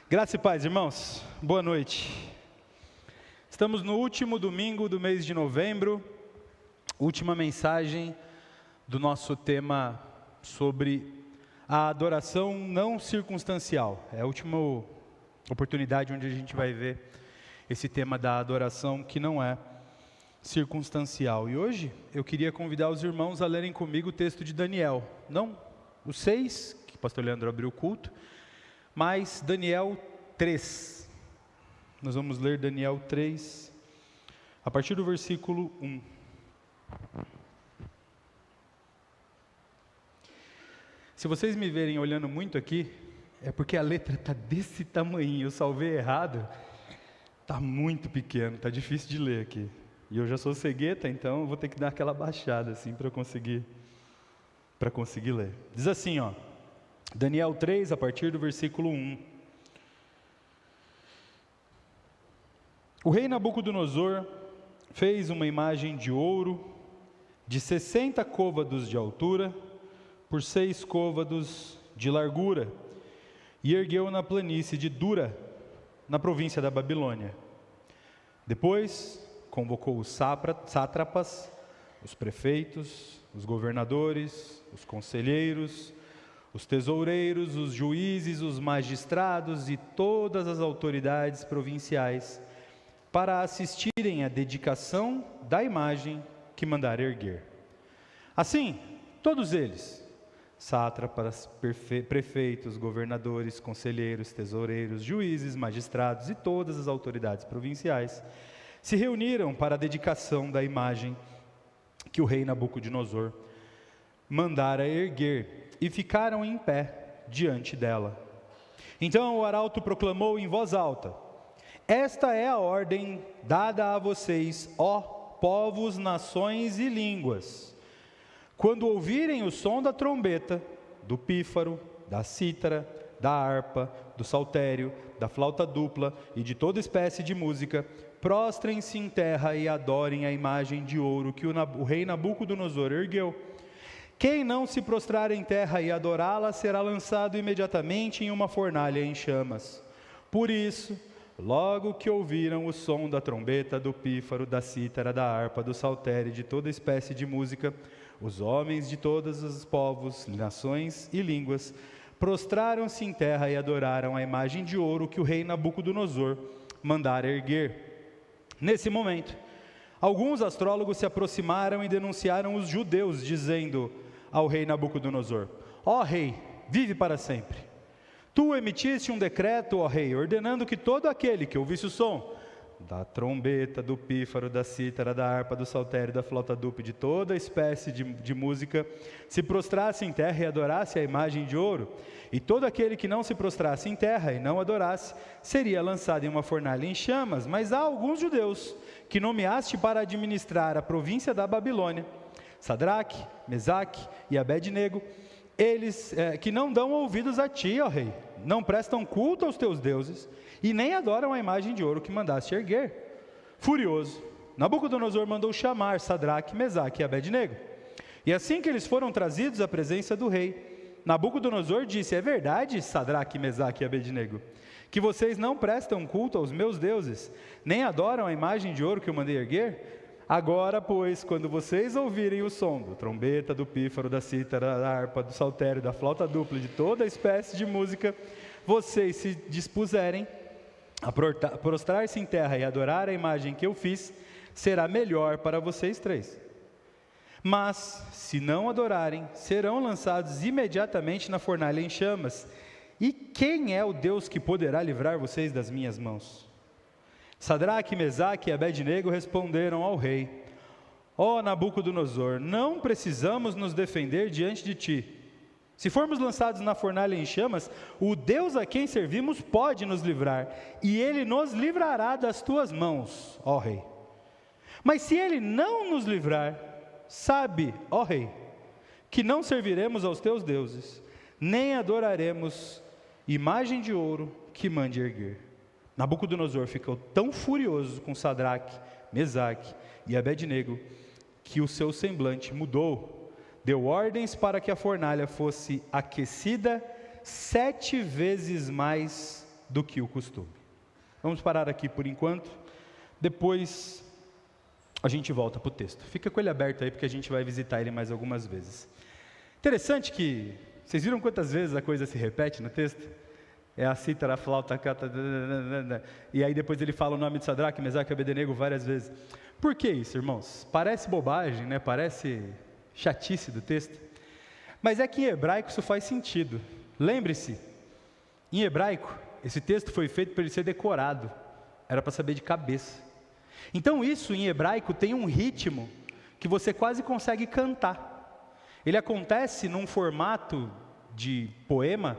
Graça e paz, irmãos. Boa noite. Estamos no último domingo do mês de novembro, última mensagem do nosso tema sobre a adoração não circunstancial. É a última oportunidade onde a gente vai ver esse tema da adoração que não é circunstancial. E hoje eu queria convidar os irmãos a lerem comigo o texto de Daniel. Não o 6, que o pastor Leandro abriu o culto, mas Daniel 3, nós vamos ler Daniel 3, a partir do versículo 1. Se vocês me verem olhando muito aqui, é porque a letra está desse tamanho, eu salvei errado, está muito pequeno, está difícil de ler aqui. E eu já sou cegueta, então eu vou ter que dar aquela baixada assim para conseguir ler. Diz assim, ó. Daniel 3, a partir do versículo 1. O rei Nabucodonosor fez uma imagem de ouro de 60 côvados de altura por 6 côvados de largura e ergueu na planície de Dura, na província da Babilônia. Depois convocou os sátrapas, os prefeitos, os governadores, os conselheiros, os tesoureiros, os juízes, os magistrados e todas as autoridades provinciais para assistirem à dedicação da imagem que mandara erguer. Assim, todos eles, sátrapas, prefeitos, governadores, conselheiros, tesoureiros, juízes, magistrados e todas as autoridades provinciais, se reuniram para a dedicação da imagem que o rei Nabucodonosor mandara erguer, e ficaram em pé diante dela. Então o arauto proclamou em voz alta: esta é a ordem dada a vocês, ó povos, nações e línguas. Quando ouvirem o som da trombeta, do pífaro, da cítara, da harpa, do saltério, da flauta dupla e de toda espécie de música, prostrem-se em terra e adorem a imagem de ouro que o rei Nabucodonosor ergueu. Quem não se prostrar em terra e adorá-la será lançado imediatamente em uma fornalha em chamas. Por isso, logo que ouviram o som da trombeta, do pífaro, da cítara, da harpa, do saltério e de toda espécie de música, os homens de todos os povos, nações e línguas prostraram-se em terra e adoraram a imagem de ouro que o rei Nabucodonosor mandara erguer. Nesse momento, alguns astrólogos se aproximaram e denunciaram os judeus, dizendo ao rei Nabucodonosor: ó rei, vive para sempre. Tu emitiste um decreto, ó rei, ordenando que todo aquele que ouvisse o som da trombeta, do pífaro, da cítara, da harpa, do saltério, da flauta dupla, de toda espécie de música, se prostrasse em terra e adorasse a imagem de ouro, e todo aquele que não se prostrasse em terra e não adorasse, seria lançado em uma fornalha em chamas. Mas há alguns judeus que nomeaste para administrar a província da Babilônia, Sadraque, Mesaque e Abed-nego, eles que não dão ouvidos a ti, ó rei, não prestam culto aos teus deuses, e nem adoram a imagem de ouro que mandaste erguer. Furioso, Nabucodonosor mandou chamar Sadraque, Mesaque e Abed-nego. E assim que eles foram trazidos à presença do rei, Nabucodonosor disse: é verdade, Sadraque, Mesaque e Abed-nego, que vocês não prestam culto aos meus deuses, nem adoram a imagem de ouro que eu mandei erguer? Agora, pois, quando vocês ouvirem o som da trombeta, do pífaro, da cítara, da harpa, do saltério, da flauta dupla, de toda espécie de música, vocês se dispuserem a prostrar-se em terra e adorar a imagem que eu fiz, será melhor para vocês três. Mas, se não adorarem, serão lançados imediatamente na fornalha em chamas. E quem é o Deus que poderá livrar vocês das minhas mãos? Sadraque, Mesaque e Abed-nego responderam ao rei: ó Nabucodonosor, não precisamos nos defender diante de ti. Se formos lançados na fornalha em chamas, o Deus a quem servimos pode nos livrar, e ele nos livrará das tuas mãos, ó rei. Mas se ele não nos livrar, sabe, ó rei, que não serviremos aos teus deuses, nem adoraremos imagem de ouro que mande erguer. Nabucodonosor ficou tão furioso com Sadraque, Mesaque e Abed-nego, que o seu semblante mudou. Deu ordens para que a fornalha fosse aquecida 7 vezes mais do que o costume. Vamos parar aqui por enquanto, depois a gente volta para o texto. Fica com ele aberto aí, porque a gente vai visitar ele mais algumas vezes. Interessante que, vocês viram quantas vezes a coisa se repete no texto? É a cítara, a flauta, e aí depois ele fala o nome de Sadraque, Mesaque e Abednego várias vezes. Por que isso, irmãos? Parece bobagem, né? Parece chatice do texto, mas é que em hebraico isso faz sentido. Lembre-se, em hebraico, esse texto foi feito para ele ser decorado, era para saber de cabeça. Então isso em hebraico tem um ritmo que você quase consegue cantar. Ele acontece num formato de poema,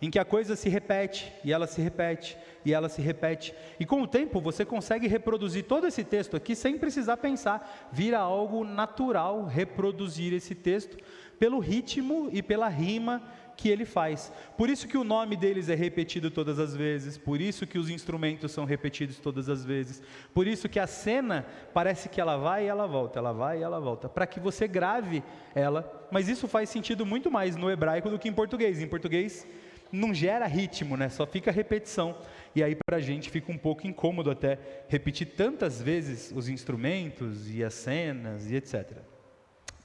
em que a coisa se repete, e ela se repete, e ela se repete, e com o tempo você consegue reproduzir todo esse texto aqui sem precisar pensar, vira algo natural reproduzir esse texto, pelo ritmo e pela rima que ele faz. Por isso que o nome deles é repetido todas as vezes, por isso que os instrumentos são repetidos todas as vezes, por isso que a cena parece que ela vai e ela volta, ela vai e ela volta, para que você grave ela, mas isso faz sentido muito mais no hebraico do que em português. Em português não gera ritmo, né? Só fica repetição, e aí para a gente fica um pouco incômodo até repetir tantas vezes os instrumentos e as cenas e etc.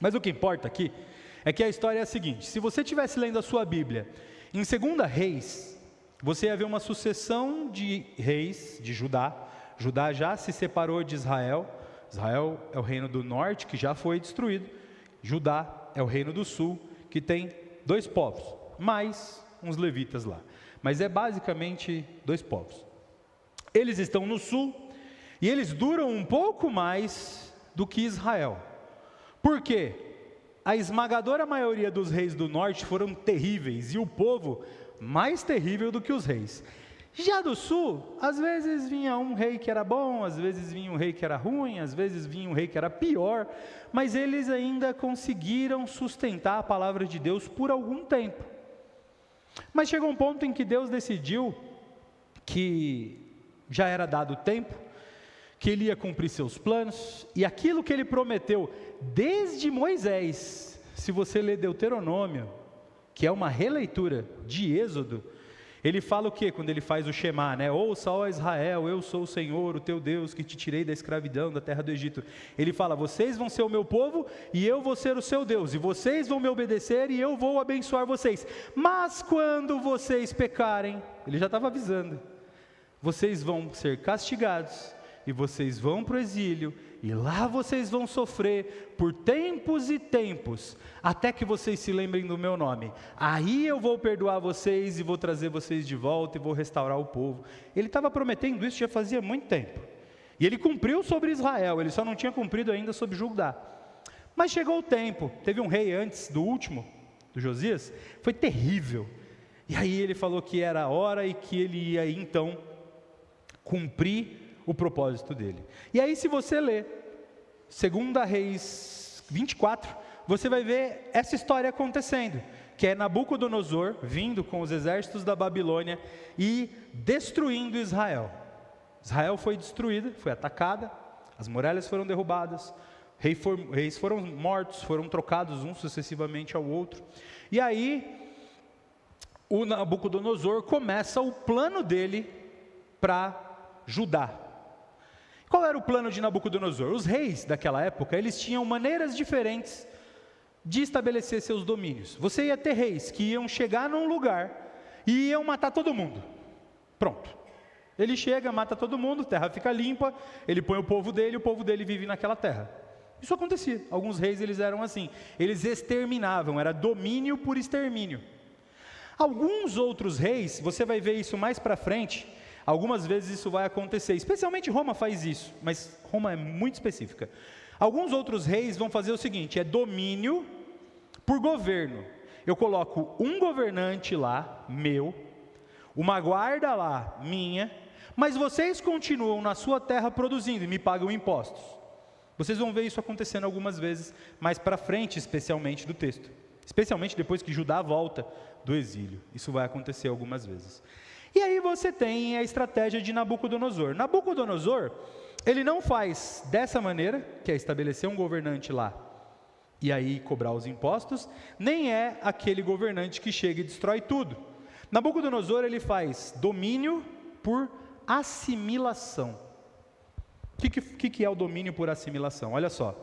Mas o que importa aqui é que a história é a seguinte: se você estivesse lendo a sua Bíblia, em 2 Reis, você ia ver uma sucessão de reis de Judá. Judá já se separou de Israel. Israel é o reino do norte, que já foi destruído. Judá é o reino do sul, que tem 2 povos, mais uns levitas lá. Mas é basicamente 2 povos. Eles estão no sul, e eles duram um pouco mais do que Israel. Por quê? A esmagadora maioria dos reis do norte foram terríveis, e o povo mais terrível do que os reis. Já do sul, às vezes vinha um rei que era bom, às vezes vinha um rei que era ruim, às vezes vinha um rei que era pior, mas eles ainda conseguiram sustentar a palavra de Deus por algum tempo. Mas chegou um ponto em que Deus decidiu que já era dado o tempo, que ele ia cumprir seus planos, e aquilo que ele prometeu desde Moisés, se você ler Deuteronômio, que é uma releitura de Êxodo, ele fala o que quando ele faz o Shema, né? Ouça, ó Israel, eu sou o Senhor, o teu Deus, que te tirei da escravidão, da terra do Egito. Ele fala, vocês vão ser o meu povo, e eu vou ser o seu Deus, e vocês vão me obedecer, e eu vou abençoar vocês. Mas quando vocês pecarem, ele já estava avisando, vocês vão ser castigados, e vocês vão para o exílio, e lá vocês vão sofrer por tempos e tempos, até que vocês se lembrem do meu nome. Aí eu vou perdoar vocês, e vou trazer vocês de volta, e vou restaurar o povo. Ele estava prometendo isso já fazia muito tempo, e ele cumpriu sobre Israel, ele só não tinha cumprido ainda sobre Judá. Mas chegou o tempo, teve um rei antes do último, do Josias, foi terrível, e aí ele falou que era a hora, e que ele ia então cumprir o propósito dele. E aí se você ler 2 Reis 24, você vai ver essa história acontecendo, que é Nabucodonosor vindo com os exércitos da Babilônia e destruindo Israel. Israel foi destruída, foi atacada, as muralhas foram derrubadas, reis foram mortos, foram trocados um sucessivamente ao outro, e aí o Nabucodonosor começa o plano dele para Judá. Qual era o plano de Nabucodonosor? Os reis daquela época, eles tinham maneiras diferentes de estabelecer seus domínios. Você ia ter reis que iam chegar num lugar e iam matar todo mundo. Pronto. Ele chega, mata todo mundo, a terra fica limpa, ele põe o povo dele vive naquela terra. Isso acontecia. Alguns reis eles eram assim. Eles exterminavam, era domínio por extermínio. Alguns outros reis, você vai ver isso mais para frente, algumas vezes isso vai acontecer, especialmente Roma faz isso, mas Roma é muito específica. Alguns outros reis vão fazer o seguinte, é domínio por governo. Eu coloco um governante lá, meu, uma guarda lá, minha, mas vocês continuam na sua terra produzindo e me pagam impostos. Vocês vão ver isso acontecendo algumas vezes, mais para frente especialmente do texto. Especialmente depois que Judá volta do exílio. Isso vai acontecer algumas vezes. E aí você tem a estratégia de Nabucodonosor. Nabucodonosor, ele não faz dessa maneira, que é estabelecer um governante lá e aí cobrar os impostos, nem é aquele governante que chega e destrói tudo. Nabucodonosor, ele faz domínio por assimilação. O que é o domínio por assimilação? Olha só,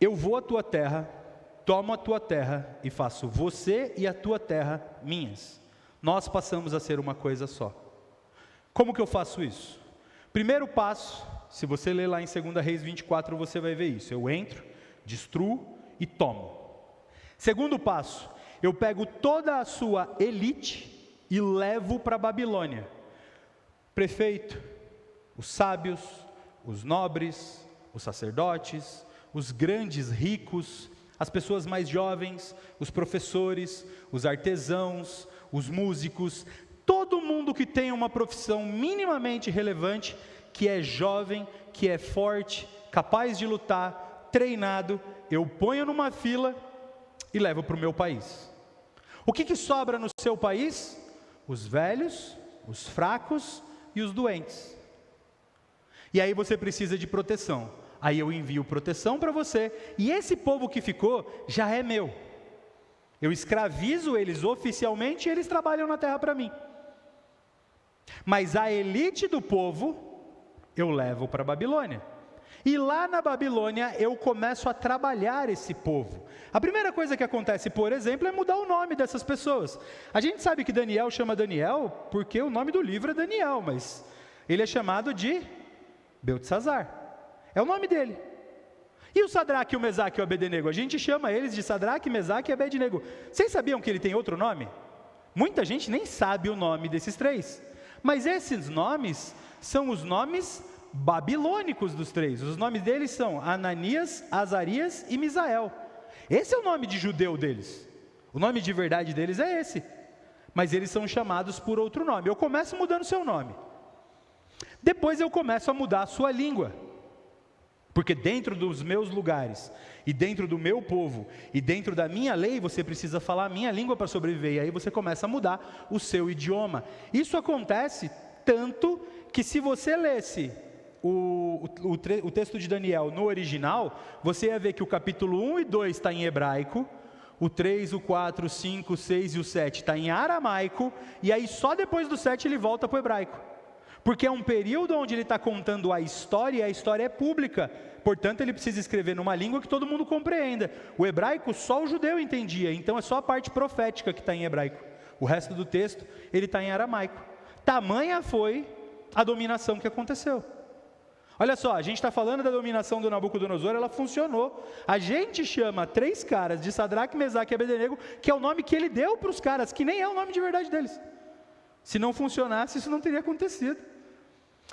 eu vou à tua terra, tomo a tua terra e faço você e a tua terra minhas. Nós passamos a ser uma coisa só. Como que eu faço isso? Primeiro passo, se você ler lá em 2 Reis 24, você vai ver isso. Eu entro, destruo e tomo. Segundo passo, eu pego toda a sua elite e levo para a Babilônia. Prefeito, os sábios, os nobres, os sacerdotes, os grandes ricos, as pessoas mais jovens, os professores, os artesãos, os músicos, todo mundo que tem uma profissão minimamente relevante, que é jovem, que é forte, capaz de lutar, treinado, eu ponho numa fila e levo para o meu país. O que sobra no seu país? Os velhos, os fracos e os doentes. E aí você precisa de proteção. Aí eu envio proteção para você, e esse povo que ficou já é meu. Eu escravizo eles oficialmente e eles trabalham na terra para mim. Mas a elite do povo eu levo para a Babilônia. E lá na Babilônia eu começo a trabalhar esse povo. A primeira coisa que acontece, por exemplo, é mudar o nome dessas pessoas. A gente sabe que Daniel chama Daniel porque o nome do livro é Daniel, mas ele é chamado de Beltesazar. É o nome dele. E o Sadraque, o Mesaque e o Abednego? A gente chama eles de Sadraque, Mesaque e Abednego. Vocês sabiam que ele tem outro nome? Muita gente nem sabe o nome desses três. Mas esses nomes são os nomes babilônicos dos três. Os nomes deles são Ananias, Azarias e Misael. Esse é o nome de judeu deles. O nome de verdade deles é esse. Mas eles são chamados por outro nome. Eu começo mudando seu nome. Depois eu começo a mudar a sua língua. Porque dentro dos meus lugares, e dentro do meu povo, e dentro da minha lei, você precisa falar a minha língua para sobreviver. E aí você começa a mudar o seu idioma. Isso acontece tanto que se você lesse o texto de Daniel no original, você ia ver que o capítulo 1 e 2 está em hebraico, o 3, o 4, o 5, o 6 e o 7 está em aramaico, e aí só depois do 7 ele volta para o hebraico. Porque é um período onde ele está contando a história, e a história é pública, portanto ele precisa escrever numa língua que todo mundo compreenda. O hebraico só o judeu entendia, então é só a parte profética que está em hebraico. O resto do texto, ele está em aramaico. Tamanha foi a dominação que aconteceu. Olha só, a gente está falando da dominação do Nabucodonosor, ela funcionou. A gente chama três caras de Sadraque, Mesaque e Abednego, que é o nome que ele deu para os caras, que nem é o nome de verdade deles. Se não funcionasse, isso não teria acontecido.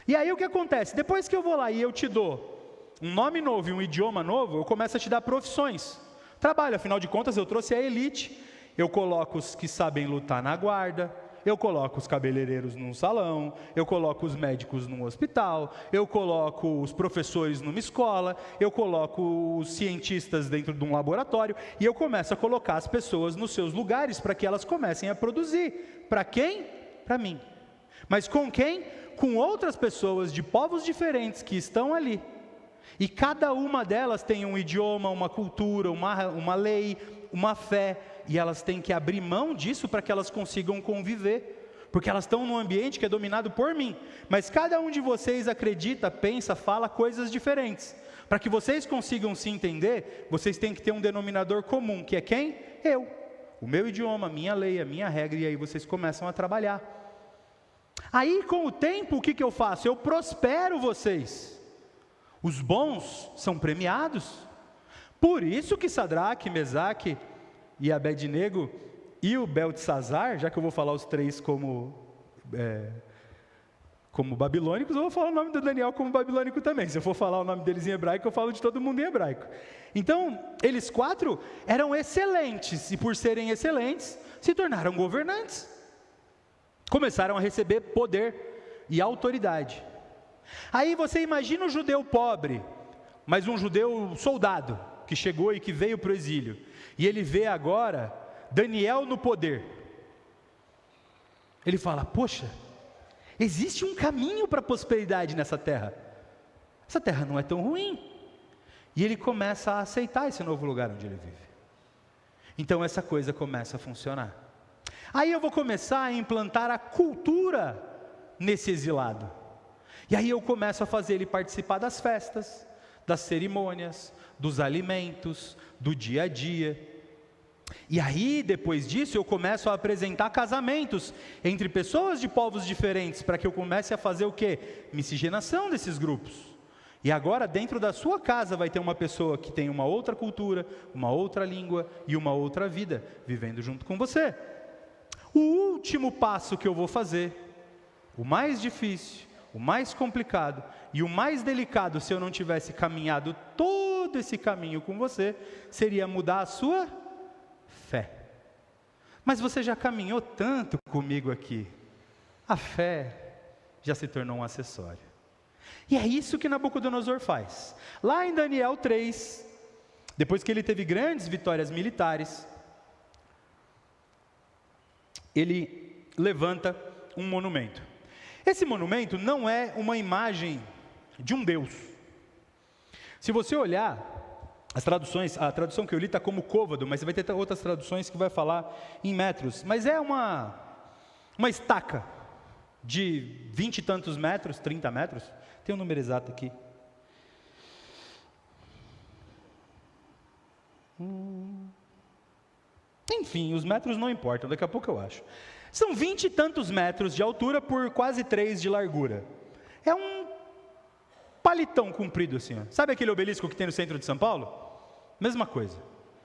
E aí o que acontece? Depois que eu vou lá e eu te dou um nome novo e um idioma novo, eu começo a te dar profissões. Trabalho, afinal de contas eu trouxe a elite. Eu coloco os que sabem lutar na guarda, eu coloco os cabeleireiros num salão, eu coloco os médicos num hospital, eu coloco os professores numa escola, eu coloco os cientistas dentro de um laboratório, e eu começo a colocar as pessoas nos seus lugares para que elas comecem a produzir. Para quem? Para mim. Mas com quem? Com outras pessoas de povos diferentes que estão ali. E cada uma delas tem um idioma, uma cultura, uma lei, uma fé, e elas têm que abrir mão disso para que elas consigam conviver, porque elas estão num ambiente que é dominado por mim. Mas cada um de vocês acredita, pensa, fala coisas diferentes. Para que vocês consigam se entender, vocês têm que ter um denominador comum, que é quem? Eu. O meu idioma, a minha lei, a minha regra, e aí vocês começam a trabalhar. Aí com o tempo, o que eu faço? Eu prospero vocês. Os bons são premiados. Por isso que Sadraque, Mesaque e Abednego e o Beltesazar, já que eu vou falar os três como babilônicos, eu vou falar o nome do Daniel como babilônico também. Se eu for falar o nome deles em hebraico, eu falo de todo mundo em hebraico. Então, eles quatro eram excelentes, e por serem excelentes, se tornaram governantes. Começaram a receber poder e autoridade. Aí você imagina um judeu pobre, mas um judeu soldado, que chegou e que veio para o exílio, e ele vê agora Daniel no poder. Ele fala: poxa, existe um caminho para a prosperidade nessa terra. Essa terra não é tão ruim. E ele começa a aceitar esse novo lugar onde ele vive. Então essa coisa começa a funcionar. Aí eu vou começar a implantar a cultura nesse exilado. E aí eu começo a fazer ele participar das festas, das cerimônias, dos alimentos, do dia a dia. E aí, depois disso, eu começo a apresentar casamentos entre pessoas de povos diferentes, para que eu comece a fazer o quê? Miscigenação desses grupos. E agora, dentro da sua casa, vai ter uma pessoa que tem uma outra cultura, uma outra língua e uma outra vida, vivendo junto com você. O último passo que eu vou fazer, o mais difícil, o mais complicado e o mais delicado, se eu não tivesse caminhado todo esse caminho com você, seria mudar a sua fé. Mas você já caminhou tanto comigo aqui, a fé já se tornou um acessório. E é isso que Nabucodonosor faz. Lá em Daniel 3, depois que ele teve grandes vitórias militares, ele levanta um monumento. Esse monumento não é uma imagem de um Deus. Se você olhar as traduções, a tradução que eu li está como côvado, mas você vai ter outras traduções que vai falar em metros. Mas é uma estaca de 20 e tantos metros, 30 metros. Tem um número exato aqui. Enfim, os metros não importam, daqui a pouco eu acho. São 20 e tantos metros de altura por quase 3 de largura. É um palitão comprido assim, ó. Sabe aquele obelisco que tem no centro de São Paulo? Mesma coisa.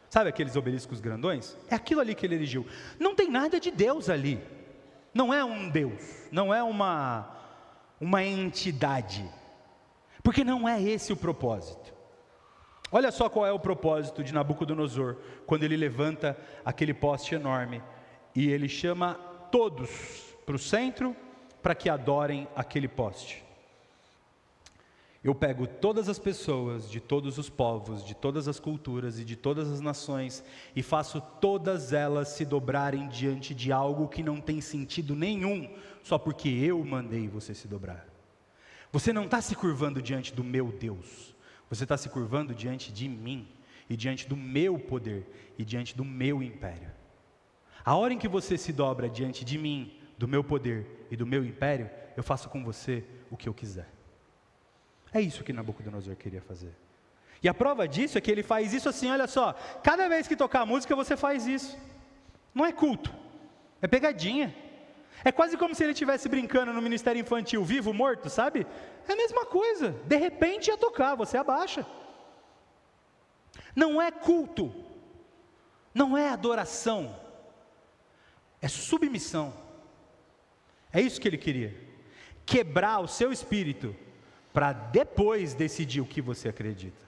Sabe aqueles obeliscos grandões? É aquilo ali que ele erigiu. Não tem nada de Deus ali. Não é um Deus, não é uma entidade. Porque não é esse o propósito. Olha só qual é o propósito de Nabucodonosor, quando ele levanta aquele poste enorme, e ele chama todos para o centro, para que adorem aquele poste. Eu pego todas as pessoas, de todos os povos, de todas as culturas e de todas as nações, e faço todas elas se dobrarem diante de algo que não tem sentido nenhum, só porque eu mandei você se dobrar. Você não está se curvando diante do meu Deus, você está se curvando diante de mim, e diante do meu poder, e diante do meu império. A hora em que você se dobra diante de mim, do meu poder e do meu império, eu faço com você o que eu quiser. É isso que Nabucodonosor queria fazer. E a prova disso é que ele faz isso assim, olha só, cada vez que tocar a música você faz isso. Não é culto, é pegadinha. É quase como se ele estivesse brincando no ministério infantil, vivo, morto, sabe? É a mesma coisa, de repente ia tocar, você abaixa. Não é culto, não é adoração, é submissão. É isso que ele queria, quebrar o seu espírito, para depois decidir o que você acredita.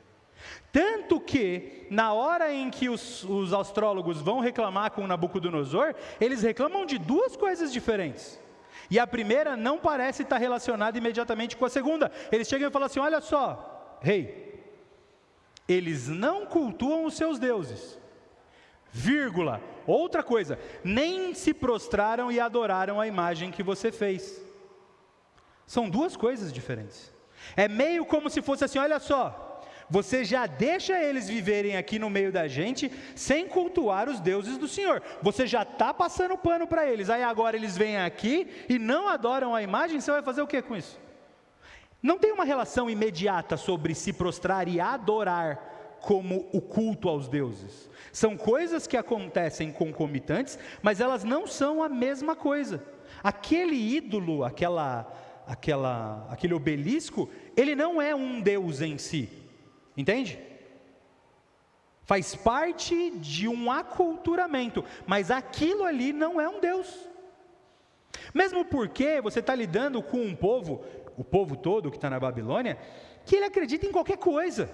Tanto que, na hora em que os astrólogos vão reclamar com Nabucodonosor, eles reclamam de duas coisas diferentes. E a primeira não parece estar relacionada imediatamente com a segunda. Eles chegam e falam assim, olha só, rei, eles não cultuam os seus deuses, vírgula, outra coisa, nem se prostraram e adoraram a imagem que você fez. São duas coisas diferentes. É meio como se fosse assim, olha só, você já deixa eles viverem aqui no meio da gente, sem cultuar os deuses do Senhor, você já está passando pano para eles, aí agora eles vêm aqui e não adoram a imagem, você vai fazer o que com isso? Não tem uma relação imediata sobre se prostrar e adorar como o culto aos deuses, são coisas que acontecem concomitantes, mas elas não são a mesma coisa. Aquele ídolo, aquele obelisco, ele não é um Deus em si, entende? Faz parte de um aculturamento, mas aquilo ali não é um Deus. Mesmo porque você está lidando com um povo, o povo todo que está na Babilônia, que ele acredita em qualquer coisa.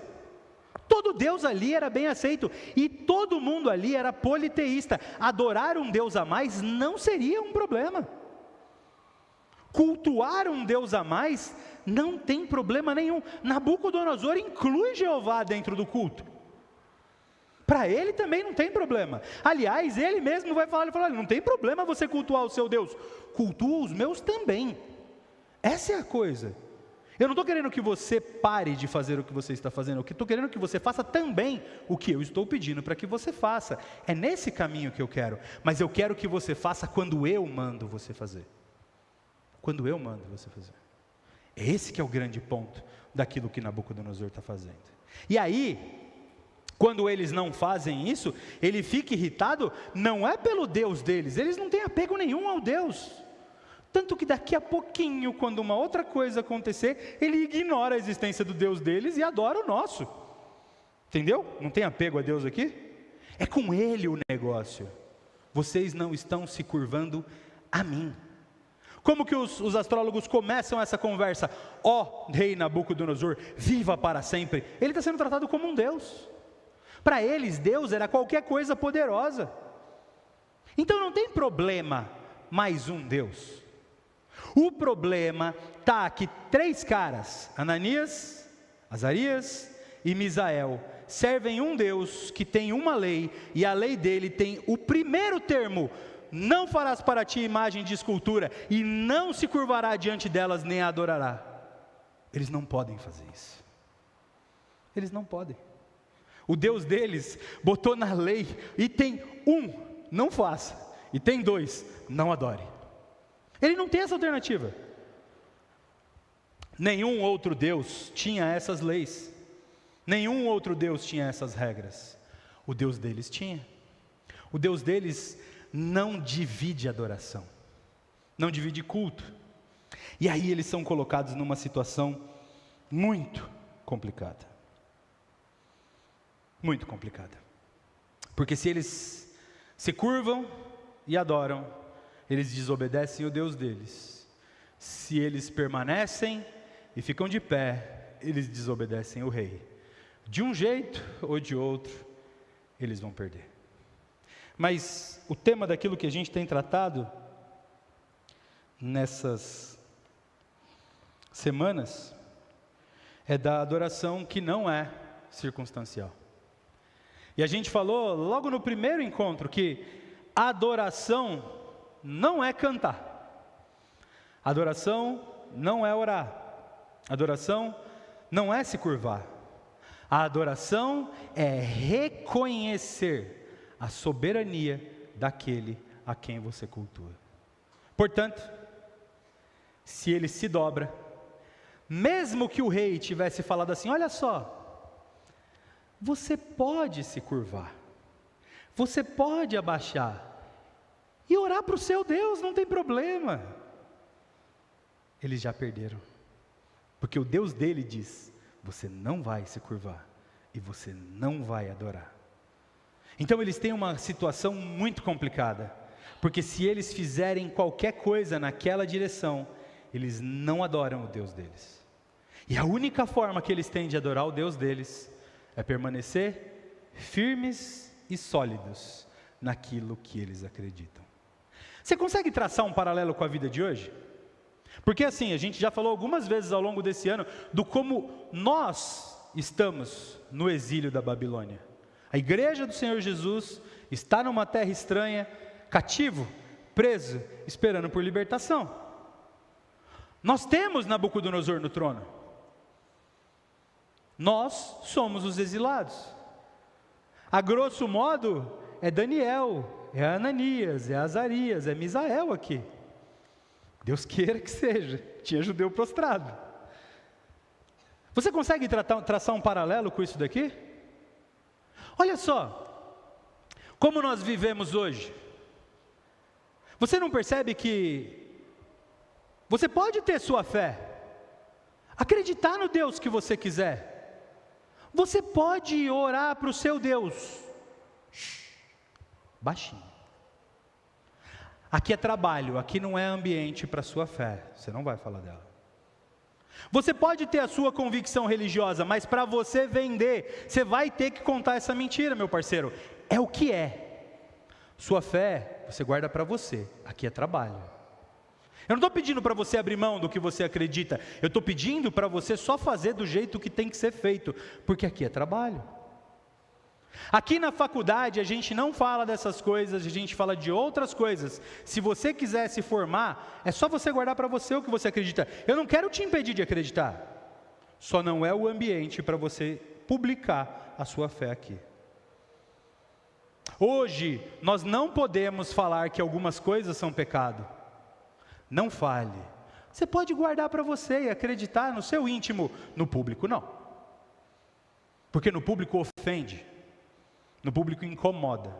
Todo Deus ali era bem aceito, e todo mundo ali era politeísta. Adorar um Deus a mais não seria um problema. Cultuar um Deus a mais não tem problema nenhum. Nabucodonosor inclui Jeová dentro do culto. Para ele também não tem problema. Aliás, ele mesmo vai falar, olha, não tem problema você cultuar o seu Deus, cultua os meus também. Essa é a coisa. Eu não estou querendo que você pare de fazer o que você está fazendo, eu estou querendo que você faça também o que eu estou pedindo para que você faça. É nesse caminho que eu quero, mas eu quero que você faça quando eu mando você fazer. Quando eu mando você fazer. Esse que é o grande ponto daquilo que Nabucodonosor está fazendo. E aí, quando eles não fazem isso, ele fica irritado, não é pelo Deus deles, eles não têm apego nenhum ao Deus. Tanto que daqui a pouquinho, quando uma outra coisa acontecer, ele ignora a existência do Deus deles e adora o nosso. Entendeu? Não tem apego a Deus aqui? É com ele o negócio. Vocês não estão se curvando a mim. Como que os astrólogos começam essa conversa? Ó rei Nabucodonosor, viva para sempre. Ele está sendo tratado como um Deus. Para eles, Deus era qualquer coisa poderosa. Então não tem problema mais um Deus. O problema está que 3 caras, Ananias, Azarias e Misael, servem um Deus que tem uma lei, e a lei dele tem o primeiro termo: não farás para ti imagem de escultura, e não se curvará diante delas, nem a adorará. Eles não podem fazer isso. Eles não podem. O Deus deles botou na lei, e tem 1, não faça, e tem 2, não adore. Ele não tem essa alternativa. Nenhum outro Deus tinha essas leis. Nenhum outro Deus tinha essas regras. O Deus deles tinha. O Deus deles não divide adoração. Não divide culto. E aí eles são colocados numa situação muito complicada. Muito complicada. Porque se eles se curvam e adoram, eles desobedecem o Deus deles. Se eles permanecem e ficam de pé, eles desobedecem o rei. De um jeito ou de outro, eles vão perder. Mas o tema daquilo que a gente tem tratado nessas semanas é da adoração que não é circunstancial. E a gente falou logo no primeiro encontro que a adoração não é cantar, adoração não é orar, adoração não é se curvar, a adoração é reconhecer a soberania daquele a quem você cultua. Portanto, se ele se dobra, mesmo que o rei tivesse falado assim: olha só, você pode se curvar, você pode abaixar e orar para o seu Deus, não tem problema. Eles já perderam, porque o Deus dele diz: você não vai se curvar e você não vai adorar. Então eles têm uma situação muito complicada, porque se eles fizerem qualquer coisa naquela direção, eles não adoram o Deus deles. E a única forma que eles têm de adorar o Deus deles é permanecer firmes e sólidos naquilo que eles acreditam. Você consegue traçar um paralelo com a vida de hoje? Porque assim, a gente já falou algumas vezes ao longo desse ano do como nós estamos no exílio da Babilônia. A igreja do Senhor Jesus está numa terra estranha, cativo, preso, esperando por libertação. Nós temos Nabucodonosor no trono. Nós somos os exilados. A grosso modo, é Daniel, é Ananias, é Azarias, é Misael aqui. Deus queira que seja. Tinha judeu prostrado. Você consegue traçar um paralelo com isso daqui? Olha só, como nós vivemos hoje. Você não percebe que você pode ter sua fé, acreditar no Deus que você quiser. Você pode orar para o seu Deus. Baixinho. Aqui é trabalho, aqui não é ambiente para a sua fé, você não vai falar dela. Você pode ter a sua convicção religiosa, mas para você vender, você vai ter que contar essa mentira, meu parceiro. É o que é. Sua fé, você guarda para você, aqui é trabalho. Eu não estou pedindo para você abrir mão do que você acredita, eu estou pedindo para você só fazer do jeito que tem que ser feito, porque aqui é trabalho. Aqui na faculdade a gente não fala dessas coisas, a gente fala de outras coisas. Se você quiser se formar, é só você guardar para você o que você acredita. Eu não quero te impedir de acreditar, só não é o ambiente para você publicar a sua fé aqui. Hoje, nós não podemos falar que algumas coisas são pecado. Não fale. Você pode guardar para você e acreditar no seu íntimo, no público não. Porque no público ofende, no público incomoda.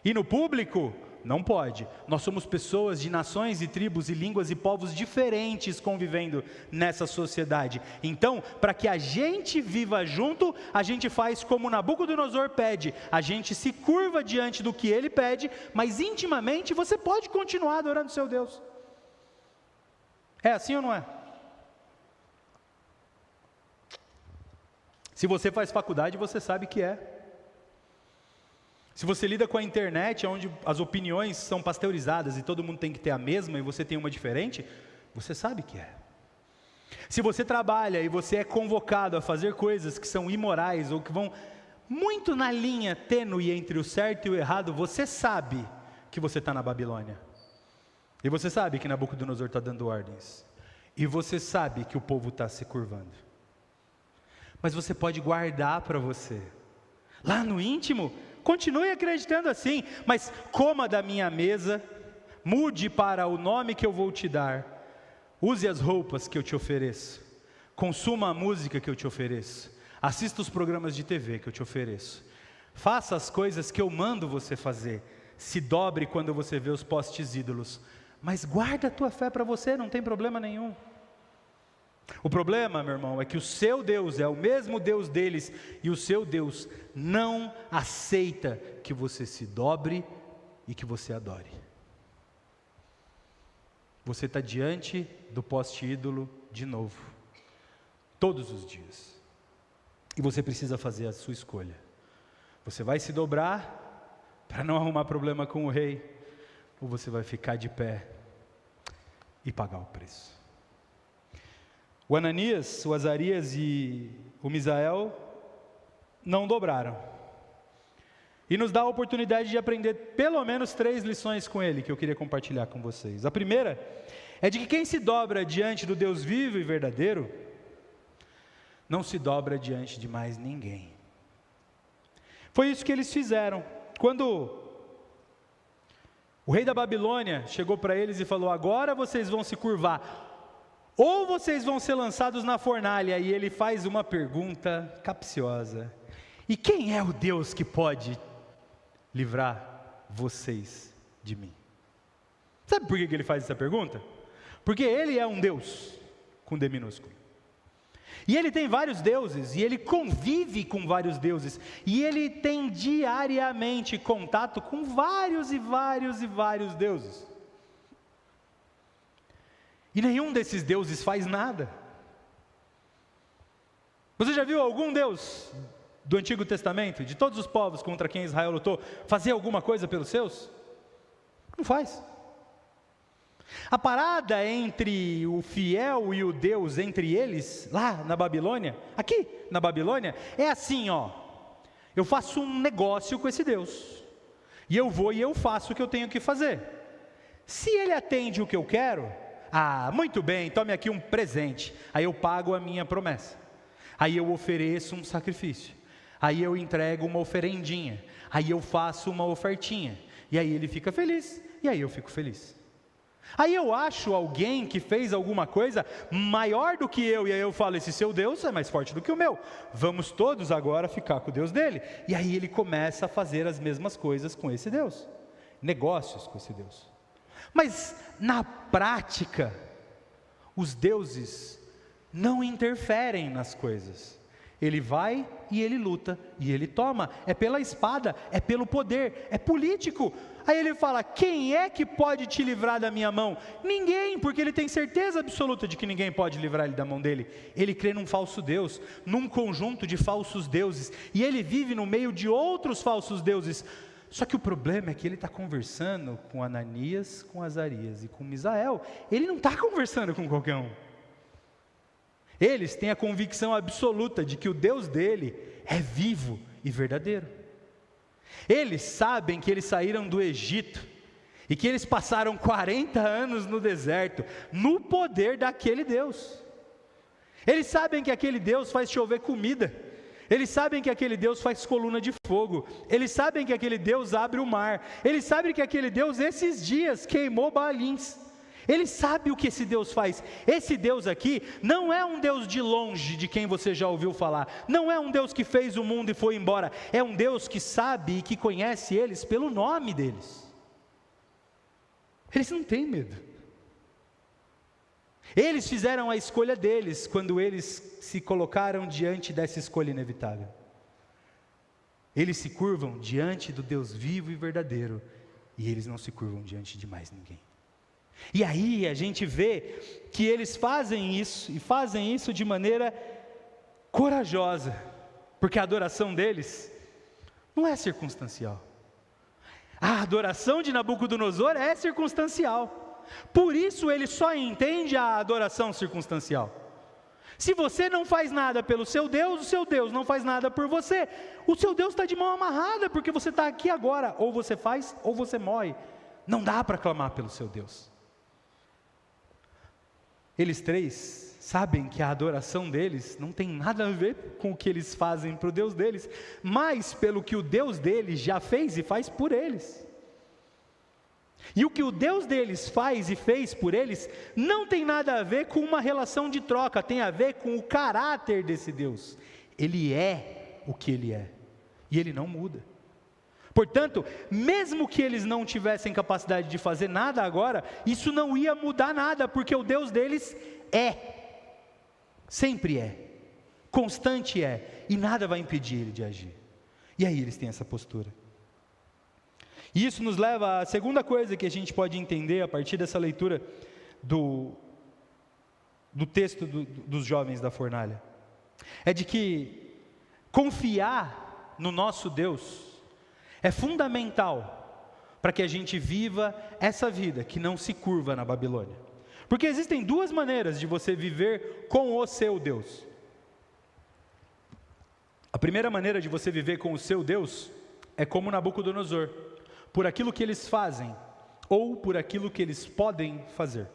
E no público, não pode. Nós somos pessoas de nações e tribos e línguas e povos diferentes convivendo nessa sociedade. Então, para que a gente viva junto, a gente faz como Nabucodonosor pede. A gente se curva diante do que ele pede, mas intimamente você pode continuar adorando seu Deus. É assim ou não é? Se você faz faculdade, você sabe que é. Se você lida com a internet, onde as opiniões são pasteurizadas e todo mundo tem que ter a mesma e você tem uma diferente, você sabe que é. Se você trabalha e você é convocado a fazer coisas que são imorais ou que vão muito na linha tênue entre o certo e o errado, você sabe que você está na Babilônia. E você sabe que Nabucodonosor está dando ordens. E você sabe que o povo está se curvando. Mas você pode guardar para você. Lá no íntimo, continue acreditando assim, mas coma da minha mesa, mude para o nome que eu vou te dar, use as roupas que eu te ofereço, consuma a música que eu te ofereço, assista os programas de TV que eu te ofereço, faça as coisas que eu mando você fazer, se dobre quando você vê os postes ídolos, mas guarda a tua fé para você, não tem problema nenhum. O problema, meu irmão, é que o seu Deus é o mesmo Deus deles, e o seu Deus não aceita que você se dobre e que você adore. Você está diante do poste ídolo de novo, todos os dias, e você precisa fazer a sua escolha. Você vai se dobrar para não arrumar problema com o rei, ou você vai ficar de pé e pagar o preço. O Ananias, o Azarias e o Misael não dobraram. E nos dá a oportunidade de aprender pelo menos 3 lições com ele, que eu queria compartilhar com vocês. A primeira é de que quem se dobra diante do Deus vivo e verdadeiro, não se dobra diante de mais ninguém. Foi isso que eles fizeram. Quando o rei da Babilônia chegou para eles e falou: agora vocês vão se curvar, ou vocês vão ser lançados na fornalha. E ele faz uma pergunta capciosa: e quem é o Deus que pode livrar vocês de mim? Sabe por que ele faz essa pergunta? Porque ele é um Deus, com D minúsculo. E ele tem vários deuses, e ele convive com vários deuses, e ele tem diariamente contato com vários e vários e vários deuses. E nenhum desses deuses faz nada. Você já viu algum Deus do Antigo Testamento, de todos os povos contra quem Israel lutou, fazer alguma coisa pelos seus? Não faz. A parada entre o fiel e o Deus, entre eles, lá na Babilônia, aqui na Babilônia, é assim, ó: eu faço um negócio com esse Deus, e eu vou e eu faço o que eu tenho que fazer. Se ele atende o que eu quero, muito bem, tome aqui um presente. Aí eu pago a minha promessa. Aí eu ofereço um sacrifício. Aí eu entrego uma oferendinha. Aí eu faço uma ofertinha. E aí ele fica feliz. E aí eu fico feliz. Aí eu acho alguém que fez alguma coisa maior do que eu. E aí eu falo: esse seu Deus é mais forte do que o meu. Vamos todos agora ficar com o Deus dele. E aí ele começa a fazer as mesmas coisas com esse Deus. Negócios com esse Deus. Mas na prática, os deuses não interferem nas coisas. Ele vai e ele luta e ele toma. É pela espada, é pelo poder, é político. Aí ele fala: quem é que pode te livrar da minha mão? Ninguém, porque ele tem certeza absoluta de que ninguém pode livrar ele da mão dele. Ele crê num falso Deus, num conjunto de falsos deuses, e ele vive no meio de outros falsos deuses. Só que o problema é que ele está conversando com Ananias, com Azarias e com Misael. Ele não está conversando com qualquer um. Eles têm a convicção absoluta de que o Deus dele é vivo e verdadeiro. Eles sabem que eles saíram do Egito e que eles passaram 40 anos no deserto, no poder daquele Deus. Eles sabem que aquele Deus faz chover comida, eles sabem que aquele Deus faz coluna de fogo, eles sabem que aquele Deus abre o mar, eles sabem que aquele Deus esses dias queimou Baalins. Eles sabem o que esse Deus faz. Esse Deus aqui não é um Deus de longe, de quem você já ouviu falar, não é um Deus que fez o mundo e foi embora, é um Deus que sabe e que conhece eles pelo nome deles. Eles não têm medo. Eles fizeram a escolha deles quando eles se colocaram diante dessa escolha inevitável. Eles se curvam diante do Deus vivo e verdadeiro, e eles não se curvam diante de mais ninguém. E aí a gente vê que eles fazem isso, e fazem isso de maneira corajosa, porque a adoração deles não é circunstancial. A adoração de Nabucodonosor é circunstancial, por isso ele só entende a adoração circunstancial. Se você não faz nada pelo seu Deus, o seu Deus não faz nada por você, o seu Deus está de mão amarrada, porque você está aqui agora, ou você faz, ou você morre, não dá para clamar pelo seu Deus. Eles três sabem que a adoração deles não tem nada a ver com o que eles fazem para o Deus deles, mas pelo que o Deus deles já fez e faz por eles. E o que o Deus deles faz e fez por eles, não tem nada a ver com uma relação de troca, tem a ver com o caráter desse Deus. Ele é o que Ele é, e Ele não muda. Portanto, mesmo que eles não tivessem capacidade de fazer nada agora, isso não ia mudar nada, porque o Deus deles sempre é, constante é, e nada vai impedir Ele de agir. E aí eles têm essa postura. E isso nos leva à segunda coisa que a gente pode entender a partir dessa leitura do texto dos jovens da fornalha. É de que confiar no nosso Deus é fundamental para que a gente viva essa vida que não se curva na Babilônia. Porque existem duas maneiras de você viver com o seu Deus. A primeira maneira de você viver com o seu Deus é como Nabucodonosor, por aquilo que eles fazem ou por aquilo que eles podem fazer.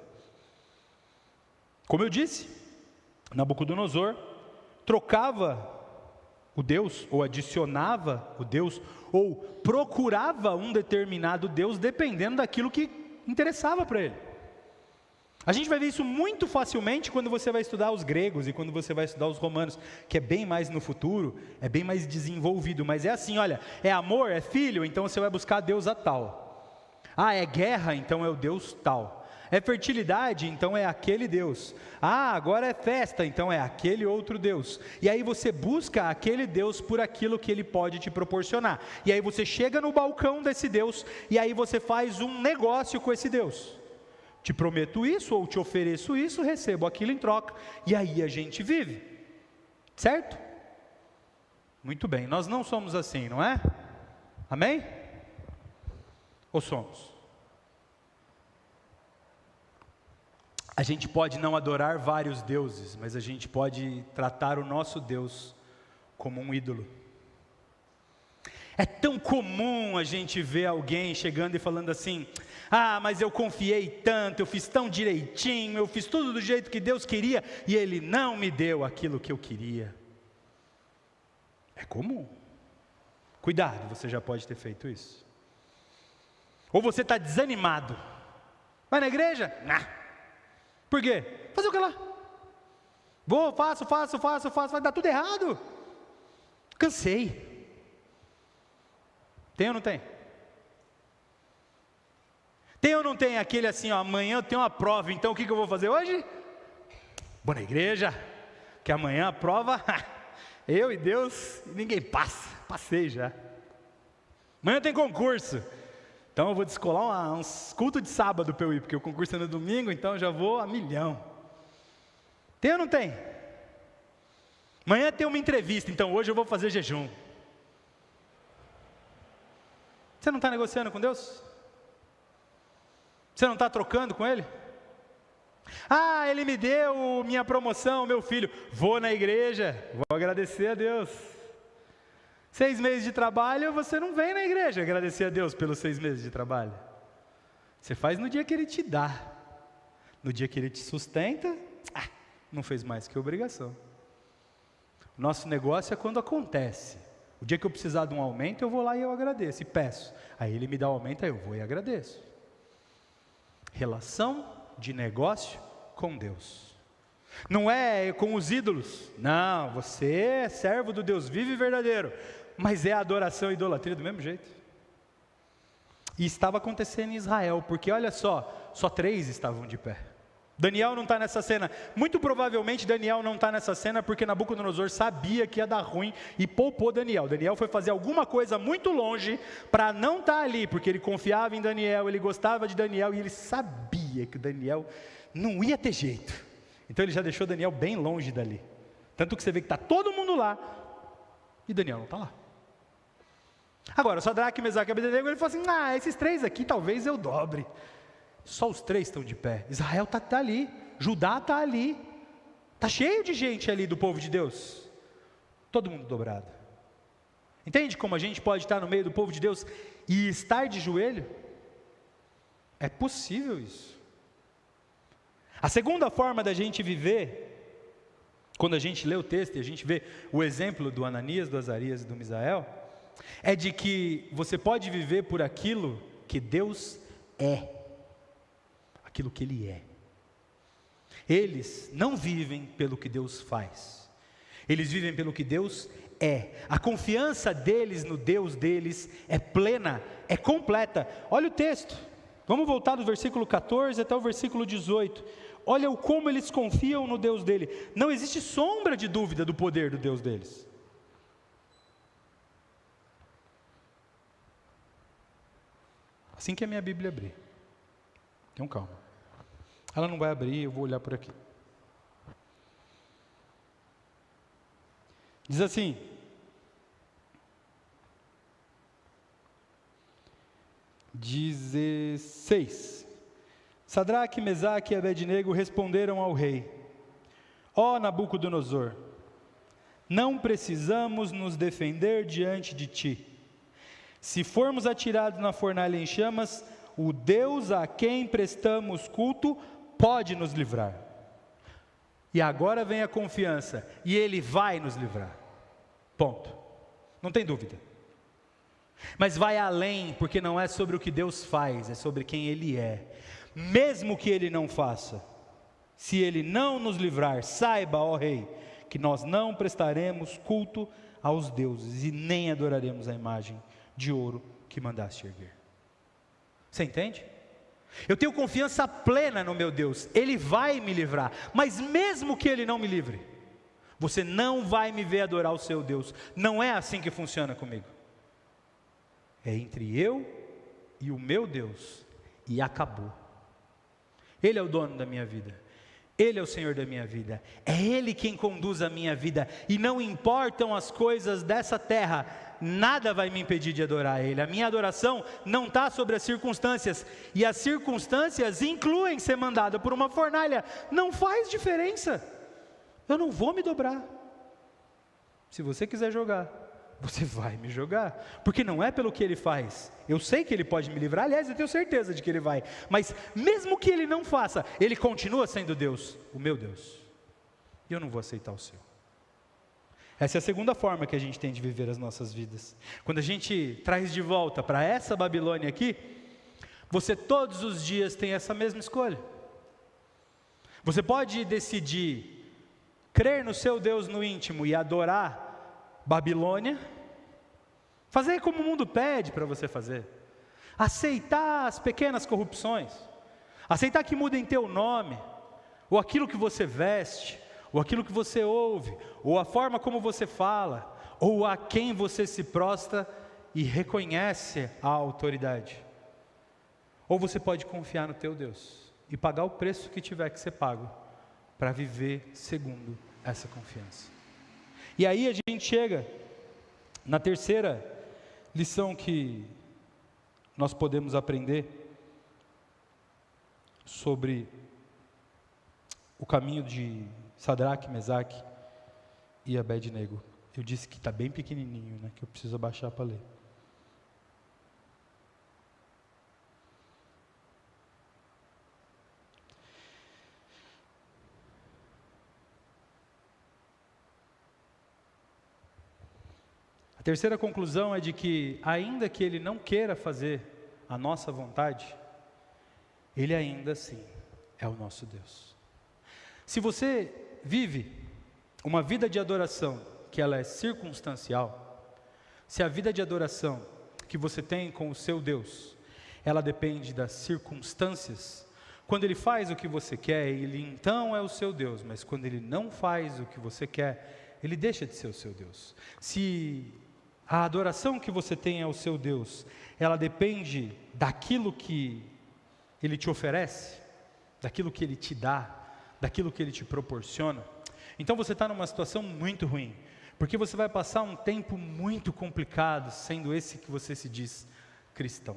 Como eu disse, Nabucodonosor trocava o Deus, ou adicionava o Deus, ou procurava um determinado Deus, dependendo daquilo que interessava para ele. A gente vai ver isso muito facilmente quando você vai estudar os gregos e quando você vai estudar os romanos, que é bem mais no futuro, é bem mais desenvolvido, mas é assim, olha, é amor, é filho, então você vai buscar a deusa tal. Ah, é guerra, então é o Deus tal. É fertilidade, então é aquele Deus. Ah, agora é festa, então é aquele outro Deus. E aí você busca aquele Deus por aquilo que ele pode te proporcionar. E aí você chega no balcão desse Deus, e aí você faz um negócio com esse Deus. Te prometo isso, ou te ofereço isso, recebo aquilo em troca. E aí a gente vive. Certo? Muito bem, nós não somos assim, não é? Amém? Ou somos? A gente pode não adorar vários deuses, mas a gente pode tratar o nosso Deus como um ídolo. É tão comum a gente ver alguém chegando e falando assim: ah, mas eu confiei tanto, eu fiz tão direitinho, eu fiz tudo do jeito que Deus queria, e Ele não me deu aquilo que eu queria. É comum. Cuidado, você já pode ter feito isso. Ou você está desanimado. Vai na igreja? Não. Por quê? Fazer o que lá? Vou, faço, vai dar tudo errado. Cansei. Tem ou não tem? Tem ou não tem aquele assim, ó, amanhã eu tenho uma prova, então o que eu vou fazer hoje? Vou na igreja, que amanhã a prova, eu e Deus, ninguém passa, passei já. Amanhã tem concurso. Então eu vou descolar uns cultos de sábado para eu ir, porque o concurso é no domingo, então eu já vou a milhão. Tem ou não tem? Amanhã tem uma entrevista, então hoje eu vou fazer jejum. Você não está negociando com Deus? Você não está trocando com Ele? Ah, Ele me deu minha promoção, meu filho. Vou na igreja, vou agradecer a Deus. 6 meses de trabalho, você não vem na igreja agradecer a Deus pelos 6 meses de trabalho. Você faz no dia que Ele te dá. No dia que Ele te sustenta, não fez mais que obrigação. Nosso negócio é quando acontece. O dia que eu precisar de um aumento, eu vou lá e eu agradeço, e peço. Aí Ele me dá o aumento, aí eu vou e agradeço. Relação de negócio com Deus. Não é com os ídolos. Não, você é servo do Deus vivo e verdadeiro. Mas é adoração e idolatria do mesmo jeito. E estava acontecendo em Israel, porque olha só 3 estavam de pé. Daniel não está nessa cena. Muito provavelmente Daniel não está nessa cena porque Nabucodonosor sabia que ia dar ruim e poupou Daniel. Daniel foi fazer alguma coisa muito longe para não estar ali, porque ele confiava em Daniel, ele gostava de Daniel e ele sabia que o Daniel não ia ter jeito. Então ele já deixou Daniel bem longe dali. Tanto que você vê que está todo mundo lá e Daniel não está lá. Agora, Sadraque, Mesaque e Abednego, ele falou assim, esses 3 aqui talvez eu dobre. Só os 3 estão de pé. Israel está ali, Judá está ali, está cheio de gente ali do povo de Deus, todo mundo dobrado. Entende como a gente pode estar no meio do povo de Deus e estar de joelho? É possível isso. A segunda forma da gente viver, quando a gente lê o texto e a gente vê o exemplo do Ananias, do Azarias e do Misael, é de que você pode viver por aquilo que Deus é, aquilo que Ele é. Eles não vivem pelo que Deus faz, eles vivem pelo que Deus é. A confiança deles no Deus deles é plena, é completa. Olha o texto, vamos voltar do versículo 14 até o versículo 18. Olha como eles confiam no Deus dele. Não existe sombra de dúvida do poder do Deus deles. Assim que a minha Bíblia abrir. Então calma. Ela não vai abrir, eu vou olhar por aqui. Diz assim: "16. Sadraque, Mesaque e Abednego responderam ao rei: Ó Nabucodonosor, não precisamos nos defender diante de ti. Se formos atirados na fornalha em chamas, o Deus a quem prestamos culto pode nos livrar." E agora vem a confiança, e Ele vai nos livrar. Ponto. Não tem dúvida. Mas vai além, porque não é sobre o que Deus faz, é sobre quem Ele é. Mesmo que Ele não faça, se Ele não nos livrar, saiba, ó rei, que nós não prestaremos culto aos deuses e nem adoraremos a imagem de ouro que mandaste erguer. Você entende? Eu tenho confiança plena no meu Deus, Ele vai me livrar, mas mesmo que Ele não me livre, você não vai me ver adorar o seu Deus. Não é assim que funciona comigo. É entre eu e o meu Deus, e acabou. Ele é o dono da minha vida, Ele é o Senhor da minha vida, é Ele quem conduz a minha vida, e não importam as coisas dessa terra, nada vai me impedir de adorar Ele. A minha adoração não está sobre as circunstâncias, e as circunstâncias incluem ser mandada por uma fornalha, não faz diferença, eu não vou me dobrar. Se você quiser jogar, você vai me jogar, porque não é pelo que Ele faz. Eu sei que Ele pode me livrar, aliás, eu tenho certeza de que Ele vai, mas mesmo que Ele não faça, Ele continua sendo Deus, o meu Deus, e eu não vou aceitar o seu. Essa é a segunda forma que a gente tem de viver as nossas vidas. Quando a gente traz de volta para essa Babilônia aqui, você todos os dias tem essa mesma escolha. Você pode decidir crer no seu Deus no íntimo e adorar Babilônia, fazer como o mundo pede para você fazer, aceitar as pequenas corrupções, aceitar que mudem teu nome, ou aquilo que você veste, ou aquilo que você ouve, ou a forma como você fala, ou a quem você se prostra e reconhece a autoridade. Ou você pode confiar no teu Deus e pagar o preço que tiver que ser pago para viver segundo essa confiança. E aí a gente chega na terceira lição que nós podemos aprender sobre o caminho de Sadraque, Mesaque e Abednego. Eu disse que está bem pequenininho, né? Que eu preciso abaixar para ler. A terceira conclusão é de que, ainda que Ele não queira fazer a nossa vontade, Ele ainda assim é o nosso Deus. Se você vive uma vida de adoração, que ela é circunstancial, se a vida de adoração que você tem com o seu Deus, ela depende das circunstâncias, quando Ele faz o que você quer, Ele então é o seu Deus, mas quando Ele não faz o que você quer, Ele deixa de ser o seu Deus. Se a adoração que você tem ao seu Deus, ela depende daquilo que Ele te oferece, daquilo que Ele te dá, daquilo que Ele te proporciona, então você está numa situação muito ruim, porque você vai passar um tempo muito complicado, sendo esse que você se diz cristão.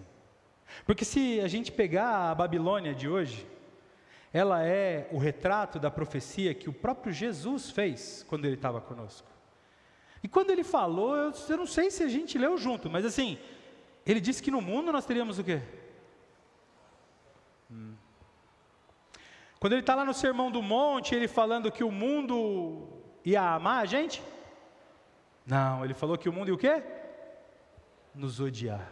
Porque se a gente pegar a Babilônia de hoje, ela é o retrato da profecia que o próprio Jesus fez, quando Ele estava conosco. E quando Ele falou, eu não sei se a gente leu junto, mas assim, Ele disse que no mundo nós teríamos o quê? Quando Ele está lá no Sermão do Monte, Ele falando que o mundo ia amar a gente? Não, Ele falou que o mundo ia o quê? Nos odiar.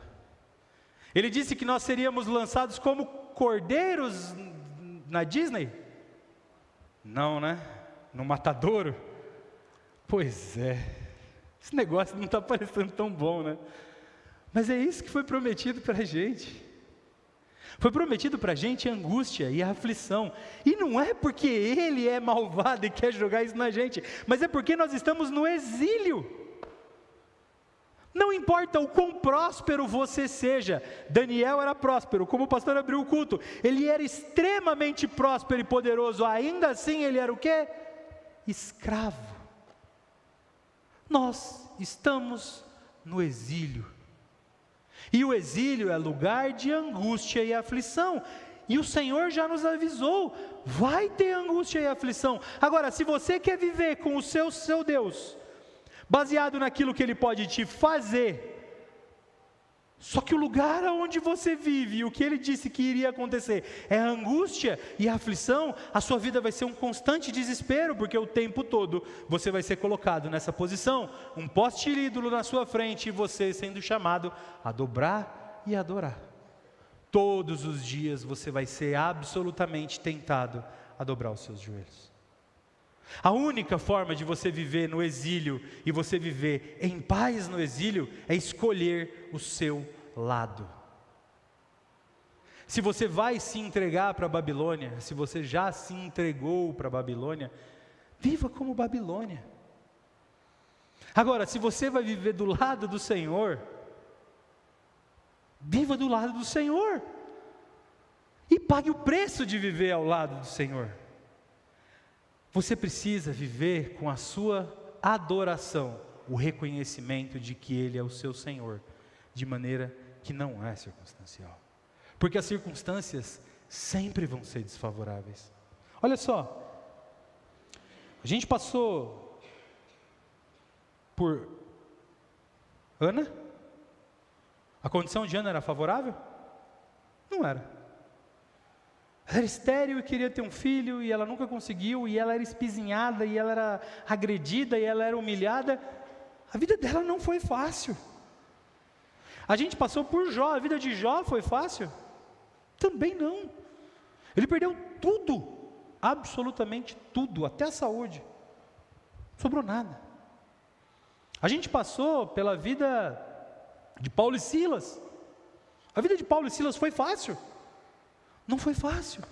Ele disse que nós seríamos lançados como cordeiros na Disney? Não, né? No matadouro? Pois é. Esse negócio não está parecendo tão bom, né? Mas é isso que foi prometido para a gente. Foi prometido para a gente a angústia e a aflição. E não é porque Ele é malvado e quer jogar isso na gente, mas é porque nós estamos no exílio. Não importa o quão próspero você seja, Daniel era próspero, como o pastor abriu o culto, ele era extremamente próspero e poderoso, ainda assim ele era o quê? Escravo. Nós estamos no exílio, e o exílio é lugar de angústia e aflição, e o Senhor já nos avisou, vai ter angústia e aflição. Agora, se você quer viver com o seu Deus, baseado naquilo que Ele pode te fazer, só que o lugar onde você vive, e o que Ele disse que iria acontecer, é a angústia e a aflição, a sua vida vai ser um constante desespero, porque o tempo todo você vai ser colocado nessa posição, um poste ídolo na sua frente, e você sendo chamado a dobrar e adorar. Todos os dias você vai ser absolutamente tentado a dobrar os seus joelhos. A única forma de você viver no exílio e você viver em paz no exílio é escolher o seu lado. Se você vai se entregar para a Babilônia, se você já se entregou para a Babilônia, viva como Babilônia. Agora, se você vai viver do lado do Senhor, viva do lado do Senhor e pague o preço de viver ao lado do Senhor. Você precisa viver com a sua adoração, o reconhecimento de que Ele é o seu Senhor, de maneira que não é circunstancial. Porque as circunstâncias sempre vão ser desfavoráveis. Olha só, a gente passou por Ana? A condição de Ana era favorável? Não era. Ela era estéril e queria ter um filho, e ela nunca conseguiu, e ela era espizinhada, e ela era agredida, e ela era humilhada. A vida dela não foi fácil. A gente passou por Jó, a vida de Jó foi fácil? Também não. Ele perdeu tudo, absolutamente tudo, até a saúde. Não sobrou nada. A gente passou pela vida de Paulo e Silas. A vida de Paulo e Silas foi fácil? Não foi fácil.